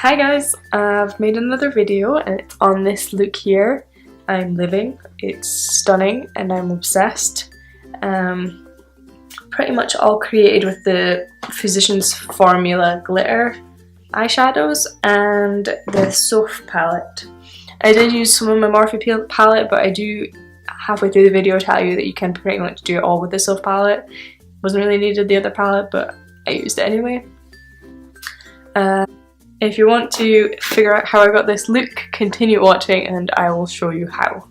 Hi guys, I've made another video and it's on this look here. I'm living. It's stunning and I'm obsessed. Pretty much all created with the Physicians Formula glitter eyeshadows and the Soph palette. I did use some of my Morphe palette, but I do halfway through the video tell you that you can pretty much do it all with the Soph palette. Wasn't really needed the other palette, but I used it anyway. If you want to figure out how I got this look, continue watching and I will show you how.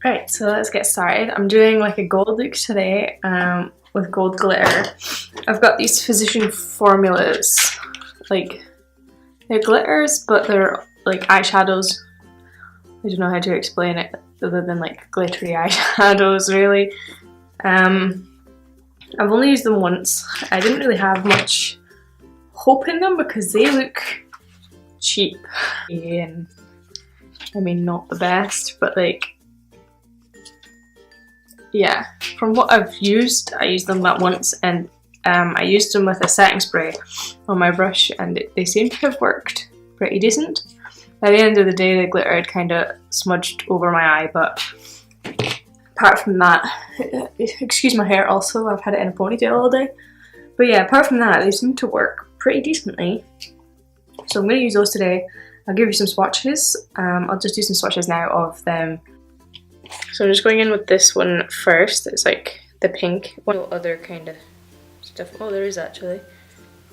Right, so let's get started. I'm doing like a gold look today with gold glitter. I've got these Physician Formulas. Like, they're glitters, but they're like eyeshadows. I don't know how to explain it other than like glittery eyeshadows, really. I've only used them once. I didn't really have much hope in them because they look cheap and I mean not the best, but like, yeah, from what I've used, I used them that once and I used them with a setting spray on my brush and they seem to have worked pretty decent. By the end of the day the glitter had kind of smudged over my eye, but apart from that, excuse my hair also, I've had it in a ponytail all day. But yeah, apart from that, they seem to work pretty decently. So I'm going to use those today. I'll give you some swatches. I'll just do some swatches now of them. So I'm just going in with this one first. It's like the pink. No other kind of stuff. Oh, there is actually.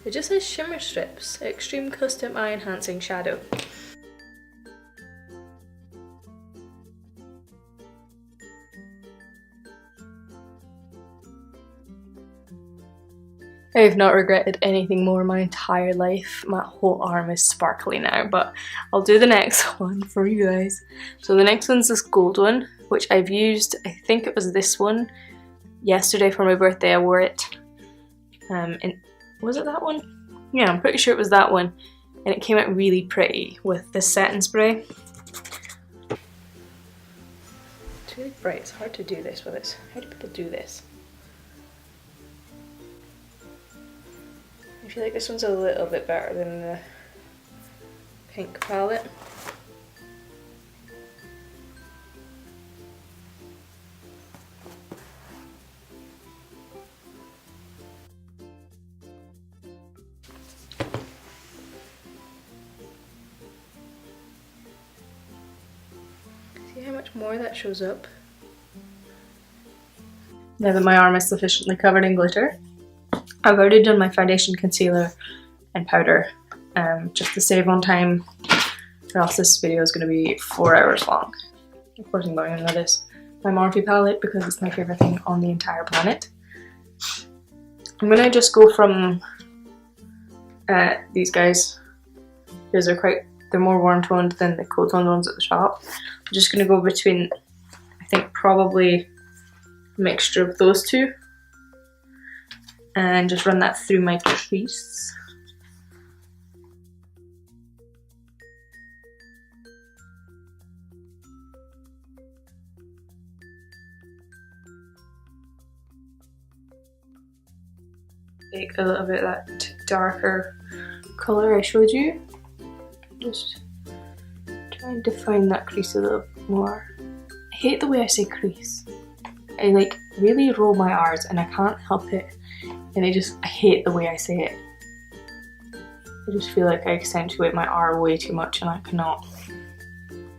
It just says Shimmer Strips. Extreme Custom Eye Enhancing Shadow. I have not regretted anything more in my entire life. My whole arm is sparkly now, but I'll do the next one for you guys. So the next one's this gold one, which I've used, I think it was this one, yesterday for my birthday. I wore it. Was it that one? Yeah, I'm pretty sure it was that one. And it came out really pretty with the setting spray. It's really bright, it's hard to do this with it. How do people do this? I feel like this one's a little bit better than the pink palette. See how much more that shows up? Now that my arm is sufficiently covered in glitter, I've already done my foundation, concealer and powder just to save on time, or else this video is going to be 4 hours long. Of course I'm going into this, my Morphe palette, because it's my favourite thing on the entire planet. I'm going to just go from these guys, because they're more warm toned than the cool toned ones at the shop. I'm just going to go between, I think probably a mixture of those two. And just run that through my crease. Take a little bit of that darker colour I showed you. Just try and define that crease a little more. I hate the way I say crease. I like really roll my R's and I can't help it. And I hate the way I say it. I just feel like I accentuate my R way too much and I cannot.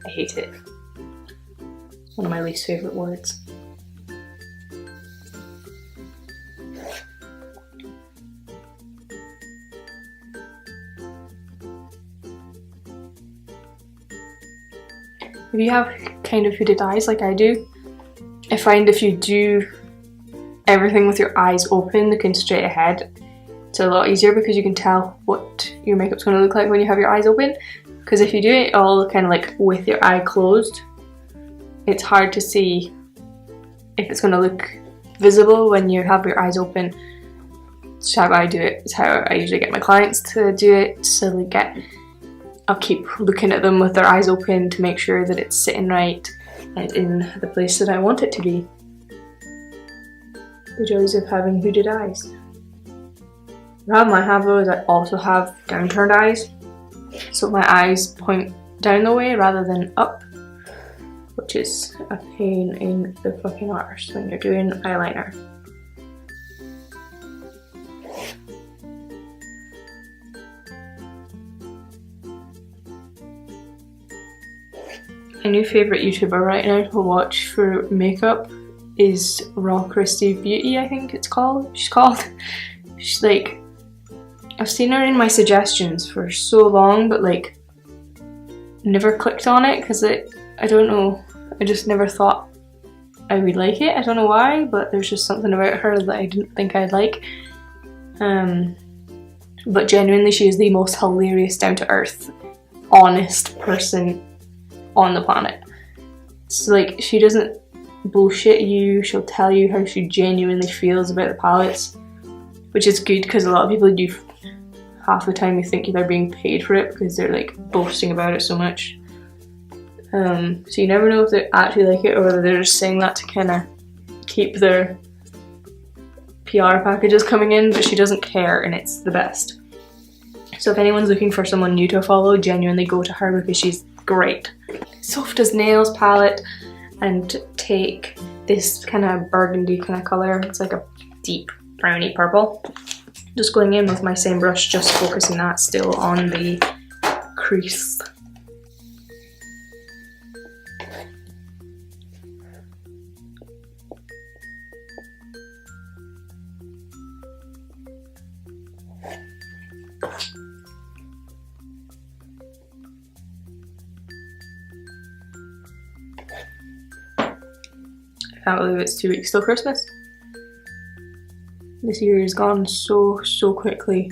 I hate it. It's one of my least favourite words. If you have kind of hooded eyes like I do, I find if you do everything with your eyes open, looking straight ahead, it's a lot easier because you can tell what your makeup's going to look like when you have your eyes open. Because if you do it all kind of like with your eye closed, it's hard to see if it's going to look visible when you have your eyes open. It's how I do it. It's how I usually get my clients to do it. So I'll keep looking at them with their eyes open to make sure that it's sitting right and in the place that I want it to be. The joys of having hooded eyes. The problem I have though is I also have downturned eyes, so my eyes point down the way rather than up, which is a pain in the fucking arse when you're doing eyeliner. My new favourite YouTuber right now to watch for makeup is Raw Christy Beauty, I think it's called. She's like, I've seen her in my suggestions for so long, but like never clicked on it because I don't know, I just never thought I would like it. I don't know why, but there's just something about her that I didn't think I'd like. But genuinely, she is the most hilarious, down to earth, honest person on the planet. So like, she doesn't bullshit you, she'll tell you how she genuinely feels about the palettes, which is good because a lot of people do, half the time you think they're being paid for it because they're like boasting about it so much. So you never know if they actually like it or whether they're just saying that to kind of keep their PR packages coming in, but she doesn't care and it's the best. So if anyone's looking for someone new to follow, genuinely go to her because she's great. Soph does nails palette and take this kind of burgundy kind of colour. It's like a deep browny purple. Just going in with my same brush, just focusing that still on the crease. I can't believe it's 2 weeks till Christmas. This year has gone so quickly.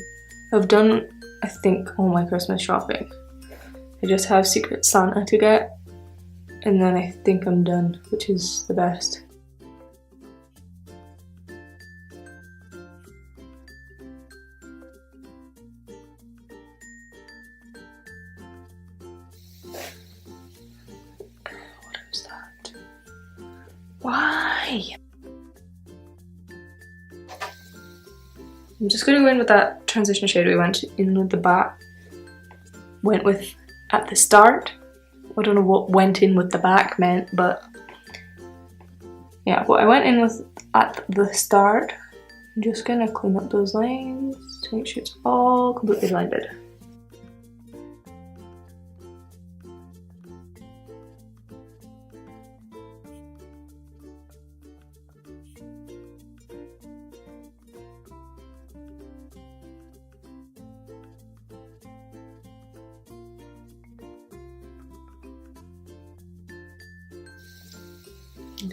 I've done, I think, all my Christmas shopping. I just have Secret Santa to get, and then I think I'm done, which is the best. What is that? Why? I'm just going to go in with that transition shade we went in with went with at the start. I don't know what went in with the back meant, but yeah, what I went in with at the start. I'm just going to clean up those lines to make sure it's all completely blended.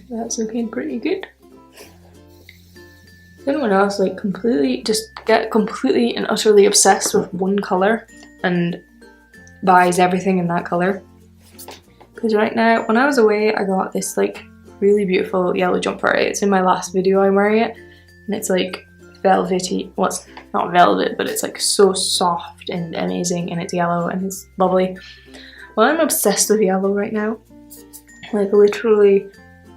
That's looking pretty good. If anyone else like get completely and utterly obsessed with one colour and buys everything in that colour? Because right now, when I was away, I got this like really beautiful yellow jumper. It's in my last video, I'm wearing it, and it's like velvety. Well, it's not velvet, but it's like so soft and amazing, and it's yellow and it's lovely. Well, I'm obsessed with yellow right now. Like literally,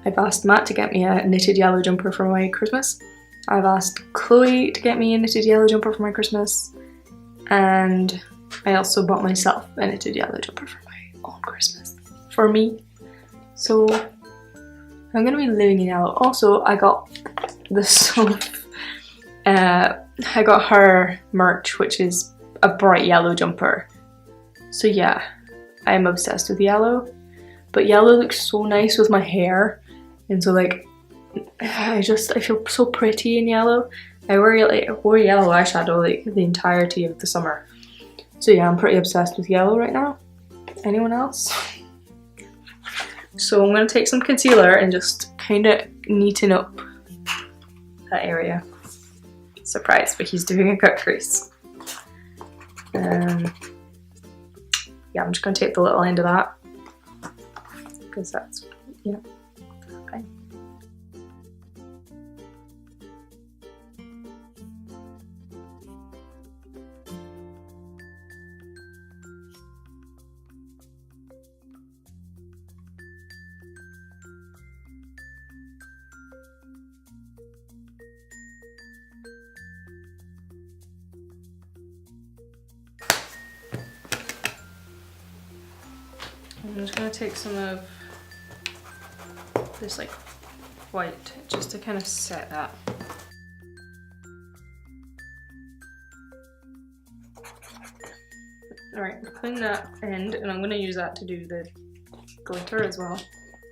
I've asked Matt to get me a knitted yellow jumper for my Christmas. I've asked Chloe to get me a knitted yellow jumper for my Christmas. And I also bought myself a knitted yellow jumper for my own Christmas. For me. So I'm gonna be living in yellow. Also, I got the Soph. I got her merch, which is a bright yellow jumper. So yeah, I'm obsessed with yellow. But yellow looks so nice with my hair. And so like, I feel so pretty in yellow. I wore yellow eyeshadow like the entirety of the summer. So yeah, I'm pretty obsessed with yellow right now. Anyone else? So I'm going to take some concealer and just kind of neaten up that area. Surprise, but he's doing a cut crease. Yeah, I'm just going to take the little end of that. Because that's, yeah. Okay. I'm just going to take some of this like white just to kind of set that. Alright, clean that end, and I'm going to use that to do the glitter as well.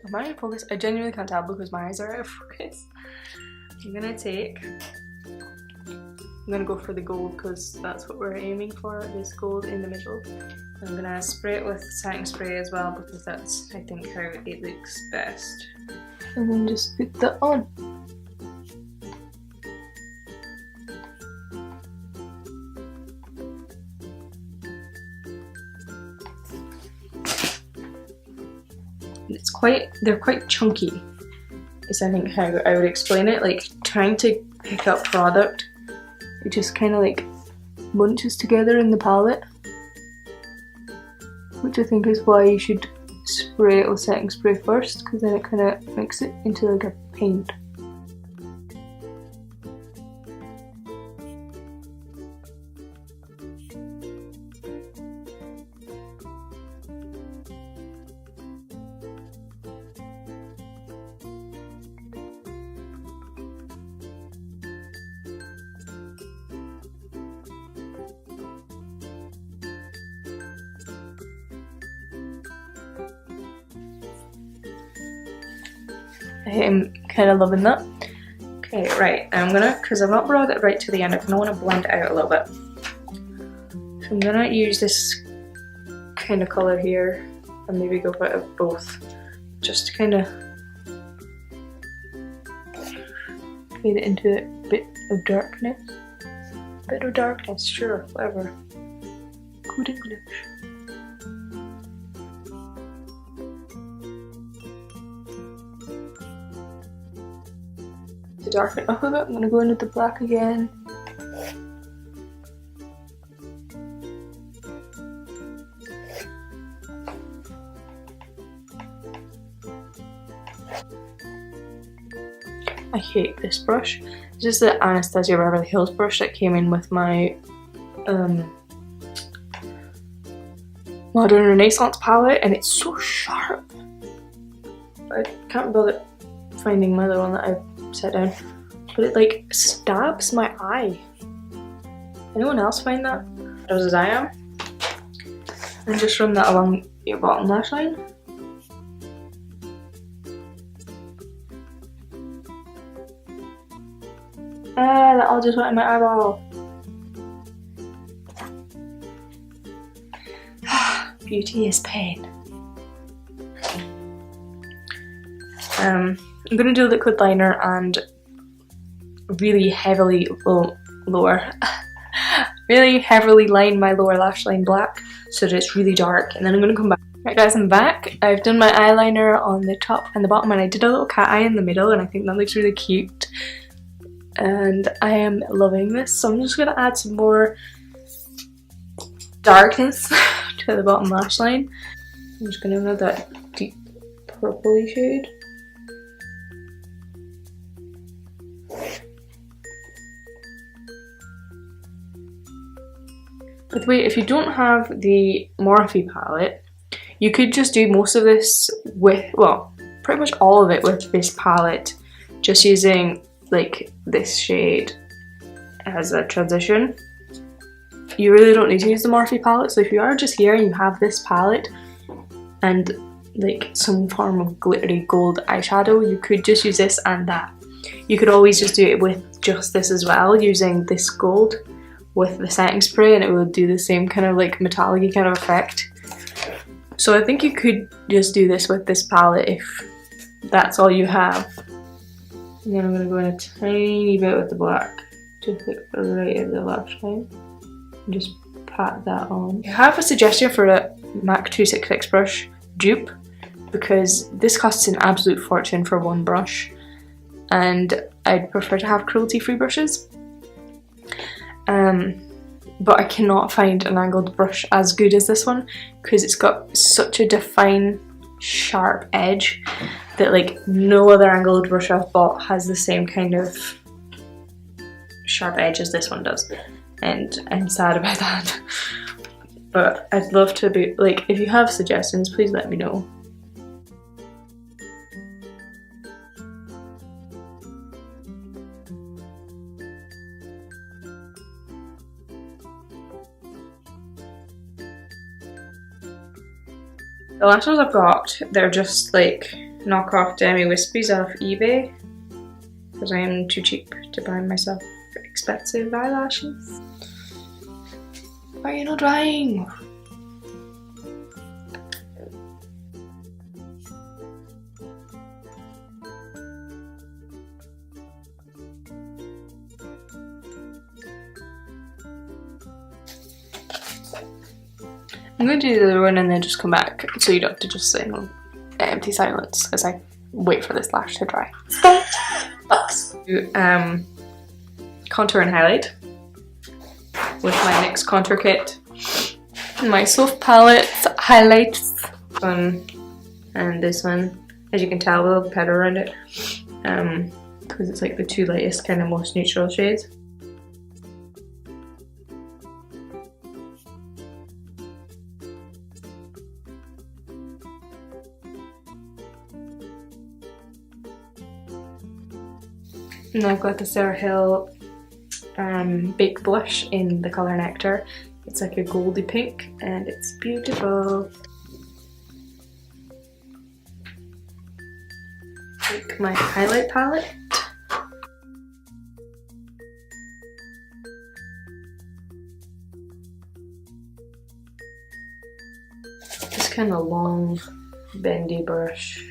Am I in focus? I genuinely can't tell because my eyes are out of focus. I'm going to go for the gold because that's what we're aiming for, this gold in the middle. And I'm going to spray it with setting spray as well because that's, I think, how it looks best. And then just put that on. They're quite chunky, is I think how I would explain it. Like trying to pick up product, it just kind of like bunches together in the palette, which I think is why you should spray it with setting spray first, because then it kind of makes it into like a paint. I'm kind of loving that. Okay, right, I'm gonna, because I've not brought it right to the end, I kind of want to blend it out a little bit. So I'm gonna use this kind of colour here and maybe go for it of both, just to kind of fade it into a bit of darkness. Bit of darkness, sure, whatever. Good English. To darken it up a bit, I'm going to go in with the black again. I hate this brush. This is the Anastasia Beverly Hills brush that came in with my Modern Renaissance palette, and it's so sharp. I can't bother finding my other one that I set down, but it like stabs my eye. Anyone else find that as I am? And just run that along your bottom lash line. Ah, that all just went in my eyeball. Beauty is pain. I'm gonna do a liquid liner and really heavily really heavily line my lower lash line black so that it's really dark, and then I'm gonna come back. Right guys, I'm back. I've done my eyeliner on the top and the bottom, and I did a little cat eye in the middle, and I think that looks really cute. And I am loving this, so I'm just gonna add some more darkness to the bottom lash line. I'm just gonna add that deep purpley shade. By the way, if you don't have the Morphe palette, you could just do most of this with, well, pretty much all of it with this palette, just using like this shade as a transition. You really don't need to use the Morphe palette, so if you are just here and you have this palette and like some form of glittery gold eyeshadow, you could just use this and that. You could always just do it with just this as well, using this gold with the setting spray, and it will do the same kind of like metallic-y kind of effect. So I think you could just do this with this palette if that's all you have. And then I'm going to go in a tiny bit with the black, just like right at the lash line, and just pat that on. I have a suggestion for a MAC 266 brush dupe, because this costs an absolute fortune for one brush, and I'd prefer to have cruelty-free brushes. But I cannot find an angled brush as good as this one, because it's got such a defined sharp edge that like no other angled brush I've bought has the same kind of sharp edge as this one does, and I'm sad about that. but I'd love to be, like, if you have suggestions, please let me know. The lashes I've got, they're just like knockoff Demi Wispies off eBay because I am too cheap to buy myself expensive eyelashes. Why are you not drying? I'm going to do the other one and then just come back so you don't have to just sit in empty silence as I wait for this lash to dry. Contour and highlight with my Nyx Contour kit, my Soph palette highlights one and this one, as you can tell with a little powder around it, because it's like the two lightest kind of most neutral shades. And I've got the Sarah Hill Baked Blush in the colour Nectar. It's like a goldy pink and it's beautiful. Take my highlight palette. This kind of long, bendy brush.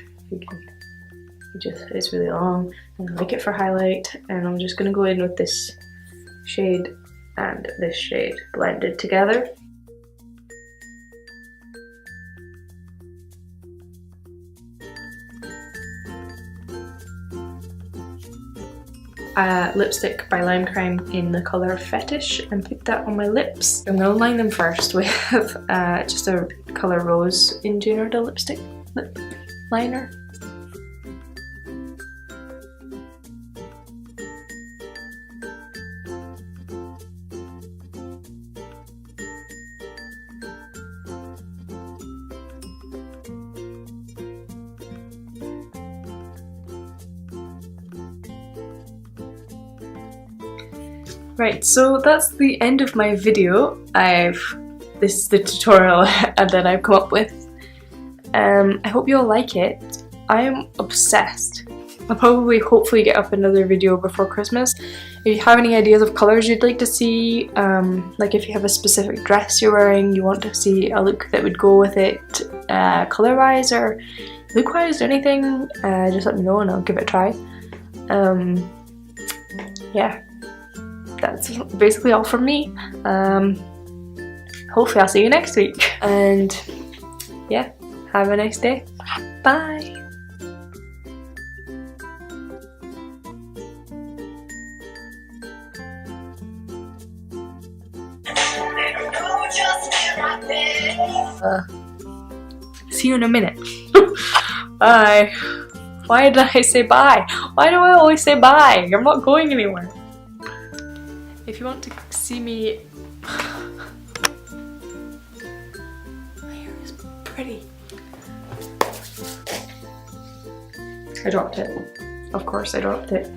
It's really long and I like it for highlight, and I'm just going to go in with this shade and this shade blended together. Lipstick by Lime Crime in the colour Fetish and put that on my lips. I'm going to line them first with just a colour Rose in Iredale lipstick lip liner. Right, so that's the end of my video. This is the tutorial that I've come up with. I hope you all like it. I am obsessed. I'll probably hopefully get up another video before Christmas. If you have any ideas of colours you'd like to see, like if you have a specific dress you're wearing, you want to see a look that would go with it, colour wise or look wise or anything, just let me know and I'll give it a try. Yeah. That's basically all from me. Hopefully I'll see you next week. And yeah, have a nice day. Bye! See you in a minute. Bye. Why did I say bye? Why do I always say bye? I'm not going anywhere. If you want to see me, my hair is pretty. I dropped it. Of course I dropped it.